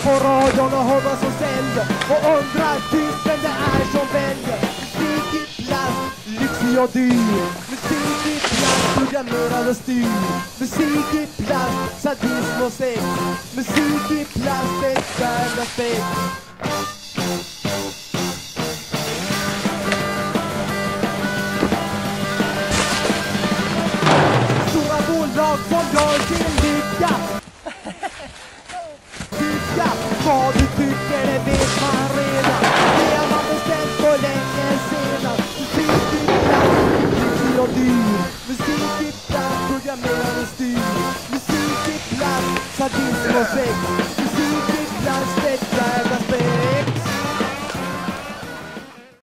på radion och hör vad som säljer och undrar tyst vem det är som väljer. Musik i plast, lyxig och dyr. Musik i plast, programmerad och styr. Musik i plast, sadism och sex. Musik i plast, ett världaspekt. Stora bolag som gör sin lycka. Tycka vad du tycker, det vet man redan. Det har man bestämt för länge sedan. Musik i plast, lyxig och dyr. Musik i plast, programmerad och styr. Musik i plast, sadism och sex.